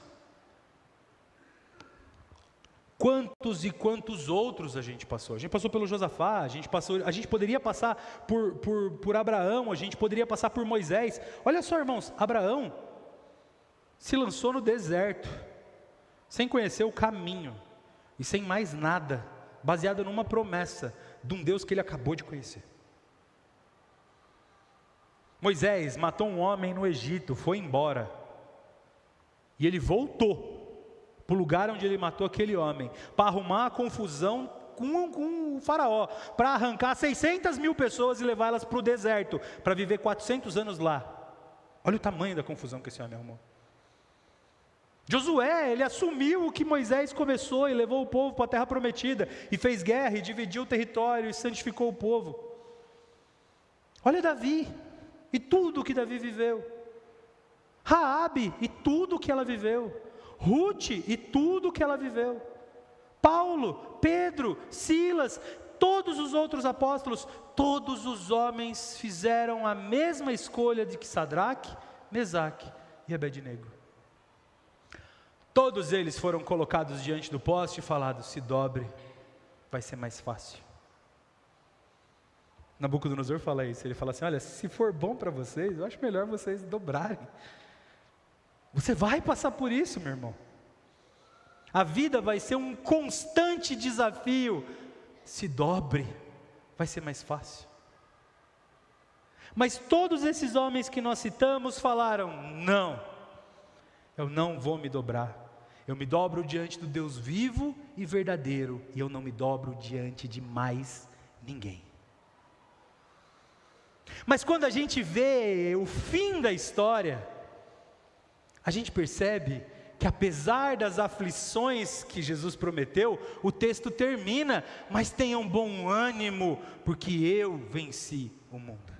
Quantos e quantos outros a gente passou? A gente passou pelo Josafá, a gente poderia passar por Abraão, a gente poderia passar por Moisés. Olha só, irmãos, Abraão se lançou no deserto, sem conhecer o caminho, e sem mais nada, baseado numa promessa de um Deus que ele acabou de conhecer. Moisés matou um homem no Egito, foi embora, e ele voltou para o lugar onde ele matou aquele homem, para arrumar a confusão com o faraó, para arrancar 600 mil pessoas e levá-las para o deserto, para viver 400 anos lá. Olha o tamanho da confusão que esse homem arrumou. Josué, ele assumiu o que Moisés começou e levou o povo para a terra prometida, e fez guerra, e dividiu o território, e santificou o povo. Olha Davi, e tudo que Davi viveu. Raabe, e tudo que ela viveu. Ruth, e tudo que ela viveu. Paulo, Pedro, Silas, todos os outros apóstolos, todos os homens fizeram a mesma escolha de que Sadraque, Mesaque e Abednego. Todos eles foram colocados diante do poste e falados: se dobre, vai ser mais fácil. Nabucodonosor fala isso, ele fala assim: olha, se for bom para vocês, eu acho melhor vocês dobrarem. Você vai passar por isso, meu irmão. A vida vai ser um constante desafio. Se dobre, vai ser mais fácil. Mas todos esses homens que nós citamos falaram: não, eu não vou me dobrar. Eu me dobro diante do Deus vivo e verdadeiro, e eu não me dobro diante de mais ninguém. Mas quando a gente vê o fim da história, a gente percebe que apesar das aflições que Jesus prometeu, o texto termina: mas tenham bom ânimo, porque eu venci o mundo.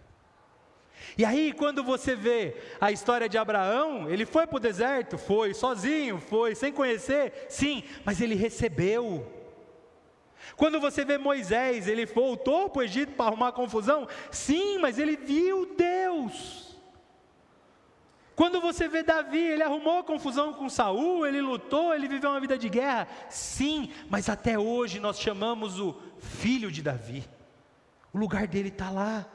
E aí, quando você vê a história de Abraão, ele foi para o deserto, foi sozinho, foi sem conhecer, sim, mas ele recebeu. Quando você vê Moisés, ele voltou para o Egito para arrumar confusão, sim, mas ele viu Deus. Quando você vê Davi, ele arrumou confusão com Saul, ele lutou, ele viveu uma vida de guerra, sim, mas até hoje nós chamamos o filho de Davi, o lugar dele está lá.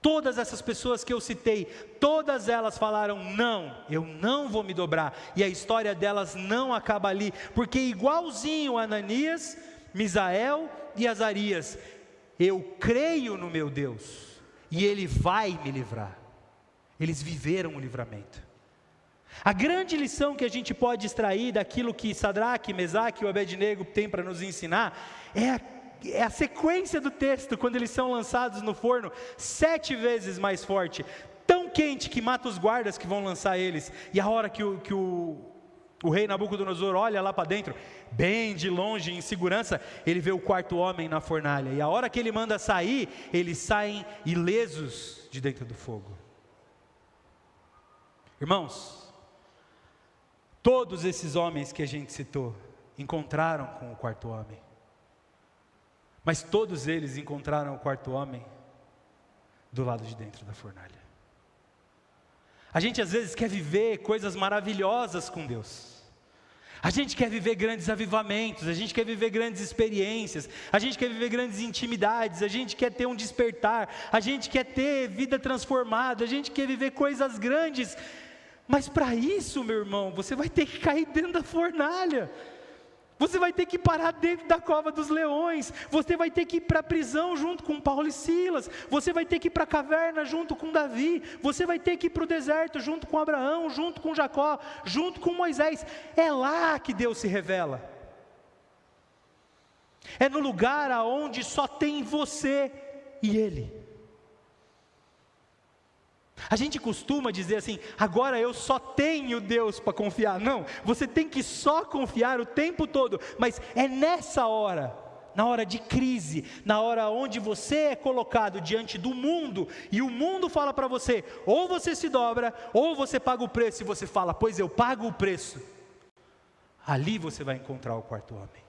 Todas essas pessoas que eu citei, todas elas falaram: não, eu não vou me dobrar, e a história delas não acaba ali, porque igualzinho a Ananias, Misael e Azarias, eu creio no meu Deus, e Ele vai me livrar. Eles viveram o livramento. A grande lição que a gente pode extrair daquilo que Sadraque, Mesaque e o Abednego tem para nos ensinar, é a sequência do texto, quando eles são lançados no forno, 7 vezes mais forte, tão quente que mata os guardas que vão lançar eles, e a hora que o rei Nabucodonosor olha lá para dentro, bem de longe, em segurança, ele vê o 4º homem na fornalha, e a hora que ele manda sair, eles saem ilesos de dentro do fogo. Irmãos, todos esses homens que a gente citou, encontraram com o 4º homem, mas todos eles encontraram o 4º homem do lado de dentro da fornalha. A gente às vezes quer viver coisas maravilhosas com Deus, a gente quer viver grandes avivamentos, a gente quer viver grandes experiências, a gente quer viver grandes intimidades, a gente quer ter um despertar, a gente quer ter vida transformada, a gente quer viver coisas grandes, mas para isso, meu irmão, você vai ter que cair dentro da fornalha, você vai ter que parar dentro da cova dos leões, você vai ter que ir para a prisão junto com Paulo e Silas, você vai ter que ir para a caverna junto com Davi, você vai ter que ir para o deserto junto com Abraão, junto com Jacó, junto com Moisés. É lá que Deus se revela, é no lugar aonde só tem você e Ele. A gente costuma dizer assim: agora eu só tenho Deus para confiar. Não, você tem que só confiar o tempo todo, mas é nessa hora, na hora de crise, na hora onde você é colocado diante do mundo, e o mundo fala para você: ou você se dobra, ou você paga o preço, e você fala: pois eu pago o preço. Ali você vai encontrar o 4º homem.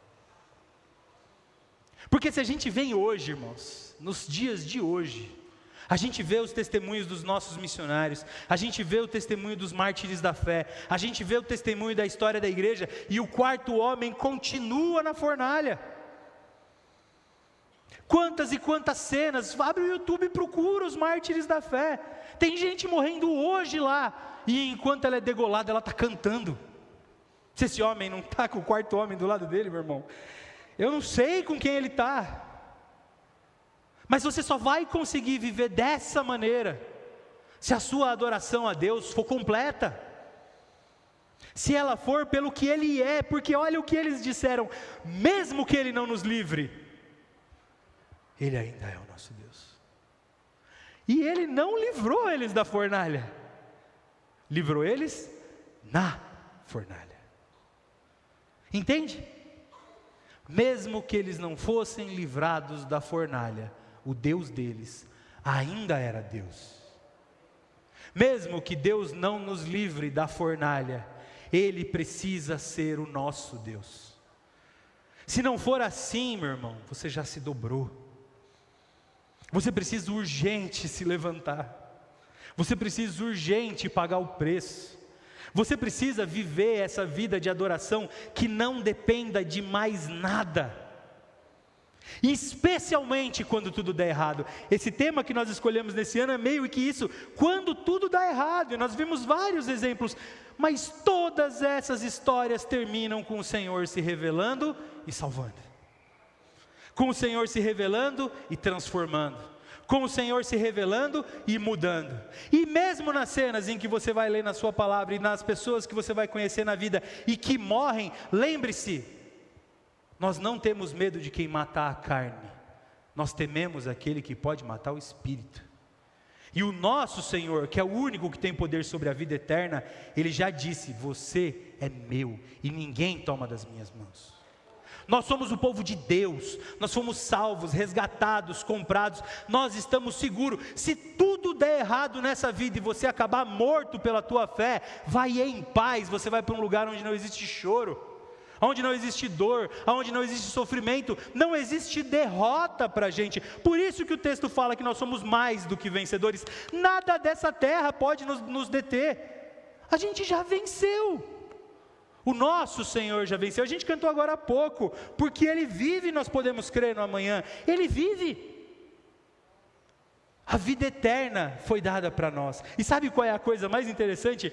Porque se a gente vem hoje, irmãos, nos dias de hoje, a gente vê os testemunhos dos nossos missionários, a gente vê o testemunho dos mártires da fé, a gente vê o testemunho da história da igreja, e o 4º homem continua na fornalha. Quantas e quantas cenas, abre o YouTube e procura os mártires da fé, tem gente morrendo hoje lá, e enquanto ela é degolada, ela está cantando. Se esse homem não está com o 4º homem do lado dele, meu irmão, eu não sei com quem ele está. Mas você só vai conseguir viver dessa maneira se a sua adoração a Deus for completa, se ela for pelo que Ele é, porque olha o que eles disseram: mesmo que Ele não nos livre, Ele ainda é o nosso Deus. E Ele não livrou eles da fornalha, livrou eles na fornalha. Entende? Mesmo que eles não fossem livrados da fornalha, o Deus deles ainda era Deus. Mesmo que Deus não nos livre da fornalha, Ele precisa ser o nosso Deus. Se não for assim, meu irmão, você já se dobrou. Você precisa urgente se levantar. Você precisa urgente pagar o preço. Você precisa viver essa vida de adoração que não dependa de mais nada. Especialmente quando tudo der errado. Esse tema que nós escolhemos nesse ano é meio que isso, quando tudo dá errado. E nós vimos vários exemplos, mas todas essas histórias terminam com o Senhor se revelando e salvando. Com o Senhor se revelando e transformando. Com o Senhor se revelando e mudando. E mesmo nas cenas em que você vai ler na sua palavra, e nas pessoas que você vai conhecer na vida, e que morrem, lembre-se, nós não temos medo de quem matar a carne, nós tememos aquele que pode matar o espírito. E o nosso Senhor, que é o único que tem poder sobre a vida eterna, Ele já disse: você é meu, e ninguém toma das minhas mãos. Nós somos o povo de Deus, nós fomos salvos, resgatados, comprados, nós estamos seguros. Se tudo der errado nessa vida e você acabar morto pela tua fé, vai em paz, você vai para um lugar onde não existe choro, onde não existe dor, onde não existe sofrimento, não existe derrota para a gente. Por isso que o texto fala que nós somos mais do que vencedores. Nada dessa terra pode nos deter, a gente já venceu. O nosso Senhor já venceu. A gente cantou agora há pouco, porque Ele vive, nós podemos crer no amanhã. Ele vive. A vida eterna foi dada para nós. E sabe qual é a coisa mais interessante?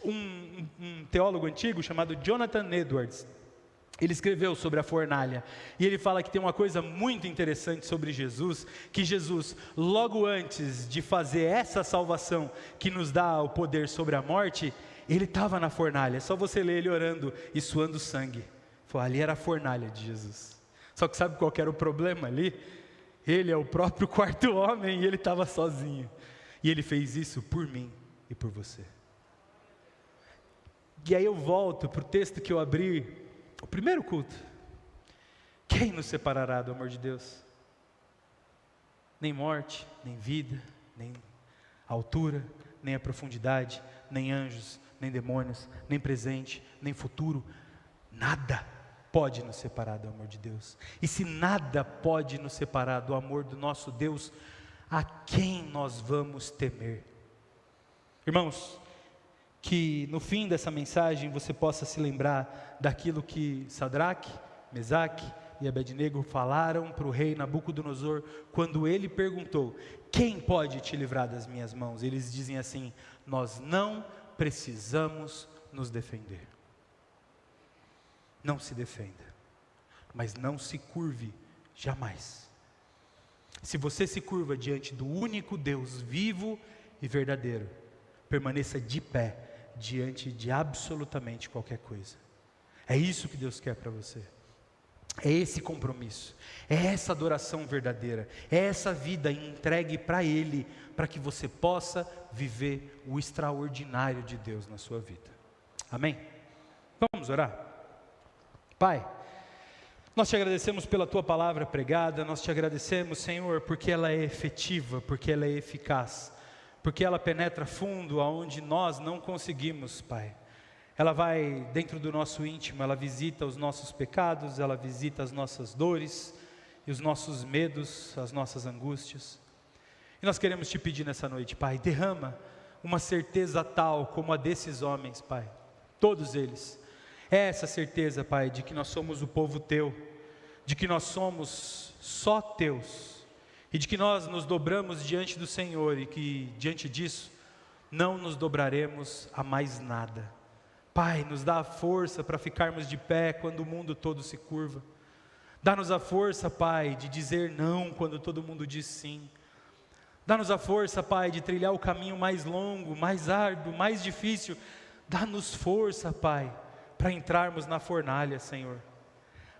Um teólogo antigo chamado Jonathan Edwards, ele escreveu sobre a fornalha, e ele fala que tem uma coisa muito interessante sobre Jesus, que Jesus, logo antes de fazer essa salvação, que nos dá o poder sobre a morte, Ele estava na fornalha. É só você ler Ele orando e suando sangue. Ali era a fornalha de Jesus. Só que sabe qual que era o problema ali? Ele é o próprio quarto homem, e Ele estava sozinho, e Ele fez isso por mim e por você. E aí eu volto para o texto que eu abri, o primeiro culto. Quem nos separará do amor de Deus? Nem morte, nem vida, nem altura, nem a profundidade, nem anjos, nem demônios, nem presente, nem futuro. Nada pode nos separar do amor de Deus. E se nada pode nos separar do amor do nosso Deus, a quem nós vamos temer? Irmãos, que no fim dessa mensagem você possa se lembrar daquilo que Sadraque, Mesaque e Abednego falaram para o rei Nabucodonosor, quando ele perguntou: quem pode te livrar das minhas mãos? Eles dizem assim: nós não precisamos nos defender. Não se defenda, mas não se curve jamais. Se você se curva diante do único Deus vivo e verdadeiro, permaneça de pé diante de absolutamente qualquer coisa. É isso que Deus quer para você. É esse compromisso, é essa adoração verdadeira, é essa vida entregue para Ele, para que você possa viver o extraordinário de Deus na sua vida. Amém? Vamos orar? Pai, nós te agradecemos pela Tua palavra pregada, nós te agradecemos, Senhor, porque ela é efetiva, porque ela é eficaz, porque ela penetra fundo aonde nós não conseguimos, Pai. Ela vai dentro do nosso íntimo, ela visita os nossos pecados, ela visita as nossas dores e os nossos medos, as nossas angústias. E nós queremos te pedir nessa noite, Pai, derrama uma certeza tal como a desses homens, Pai, todos eles. É essa certeza, Pai, de que nós somos o povo Teu, de que nós somos só Teus, e de que nós nos dobramos diante do Senhor, e que diante disso não nos dobraremos a mais nada. Pai, nos dá a força para ficarmos de pé quando o mundo todo se curva. Dá-nos a força, Pai, de dizer não quando todo mundo diz sim. Dá-nos a força, Pai, de trilhar o caminho mais longo, mais árduo, mais difícil. Dá-nos força, Pai, para entrarmos na fornalha, Senhor.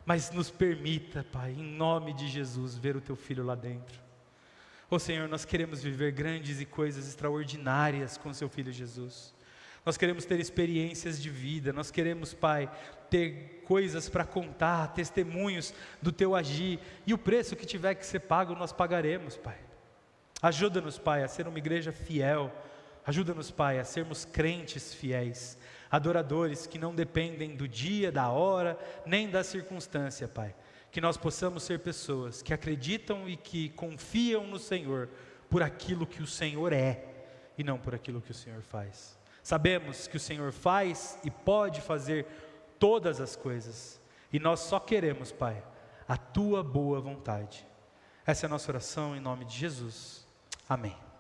Mas nos permita, Pai, em nome de Jesus, ver o Teu Filho lá dentro. Ó Senhor, nós queremos viver grandes e coisas extraordinárias com o Seu Filho Jesus. Nós queremos ter experiências de vida, nós queremos, Pai, ter coisas para contar, testemunhos do Teu agir, e o preço que tiver que ser pago, nós pagaremos, Pai. Ajuda-nos, Pai, a ser uma igreja fiel, ajuda-nos, Pai, a sermos crentes fiéis, adoradores que não dependem do dia, da hora, nem da circunstância, Pai. Que nós possamos ser pessoas que acreditam e que confiam no Senhor por aquilo que o Senhor é e não por aquilo que o Senhor faz. Sabemos que o Senhor faz e pode fazer todas as coisas, e nós só queremos, Pai, a Tua boa vontade. Essa é a nossa oração em nome de Jesus. Amém.